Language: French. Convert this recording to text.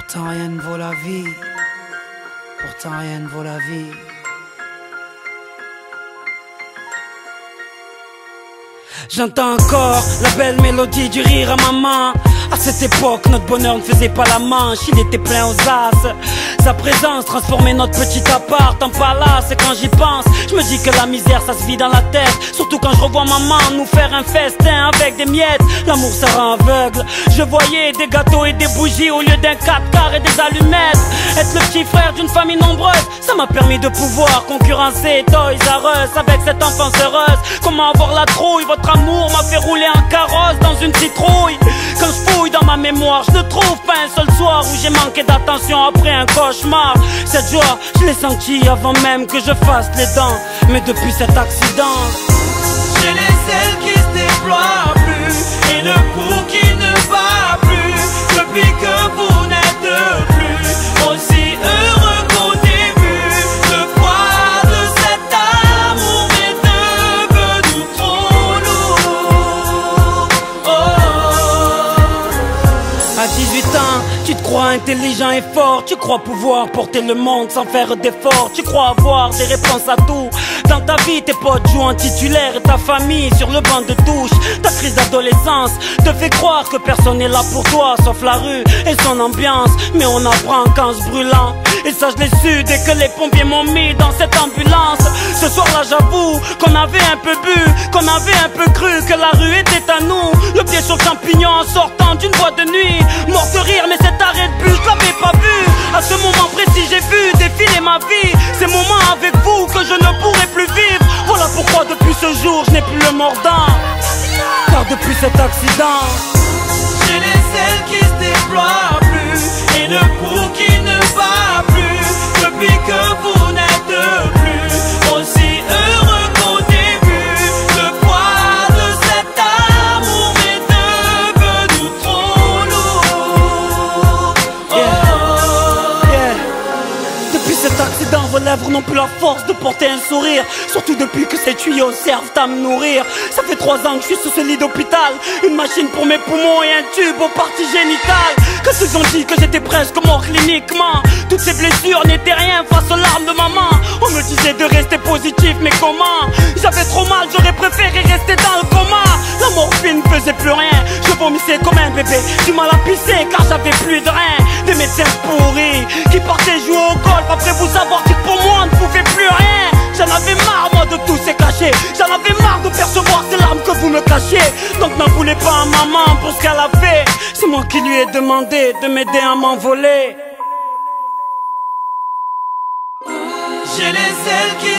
Pourtant rien ne vaut la vie. Pourtant rien ne vaut la vie. J'entends encore la belle mélodie du rire à maman. À cette époque, notre bonheur ne faisait pas la manche, il était plein aux as. Sa présence transformait notre petit appart en palace. Et quand j'y pense, je me dis que la misère ça se vit dans la tête. Surtout quand je revois maman nous faire un festin avec des miettes. L'amour ça rend aveugle. Je voyais des gâteaux et des bougies au lieu d'un 4x et des allumettes. Être le petit frère d'une famille nombreuse, ça m'a permis de pouvoir concurrencer Toys R Us avec cette enfance heureuse. Comment avoir la trouille, votre amour m'a fait rouler en carrosse dans une citrouille. Quand je fouille dans ma mémoire, je ne trouve pas un seul soir où j'ai manqué d'attention après un cauchemar. Cette joie, je l'ai sentie avant même que je fasse les dents. Mais depuis cet accident, j'ai les ailes qui se déploient plus et le pouls qui ne bat plus. Depuis que vous n'êtes plus aussi heureux qu'au début, le poids de cet amour est devenu trop lourd. à 18 ans, tu te crois intelligent et fort. Tu crois pouvoir porter le monde sans faire d'efforts. Tu crois avoir des réponses à tout. Dans ta vie, tes potes jouent en titulaire et ta famille sur le banc de touche. Ta crise d'adolescence te fait croire que personne n'est là pour toi sauf la rue et son ambiance. Mais on apprend qu'en se brûlant. Et ça je l'ai su dès que les pompiers m'ont mis dans cette ambulance. Ce soir-là j'avoue qu'on avait un peu bu, qu'on avait un peu cru que la rue était à nous. Le pied sur le champignon en sortant d'une boîte de nuit. Mort de rire mais cet arrêt de bus je l'avais pas vu. À ce moment précis j'ai vu défiler ma vie. Ces moments avec vous que je ne pourrai plus vivre. Voilà pourquoi depuis ce jour je n'ai plus le mordant. Car depuis cet accident, j'ai les ailes qui se déploient plus et le pouls qui ne bat plus. Depuis que vous n'êtes plus aussi heureux qu'au début, le poids de cet amour est devenu trop lourd. Depuis cet accident, vos lèvres n'ont plus la force de porter un sourire. Surtout depuis que ces tuyaux servent à me nourrir. Ça fait 3 ans que je suis sous ce lit d'hôpital. Une machine pour mes poumons et un tube aux parties génitales. Que ceux ont dit que j'étais presque mort cliniquement. Toutes ces blessures n'étaient rien face aux larmes de maman. On me disait de rester positif, mais comment? J'avais trop mal, j'aurais préféré rester dans le coma. La morphine ne faisait plus rien. Je vomissais comme un bébé, du mal à pisser car j'avais plus de reins. Des médecins pourris qui partaient jouer au golf après vous avoir dit que pour moi on ne pouvait plus rien. J'en avais marre moi de tous ces cachets. J'en avais marre de percevoir ces larmes que vous me cachez. Donc n'en voulez pas à maman pour ce qu'elle a fait. C'est moi qui lui ai demandé de m'aider à m'envoler. J'ai les ailes qui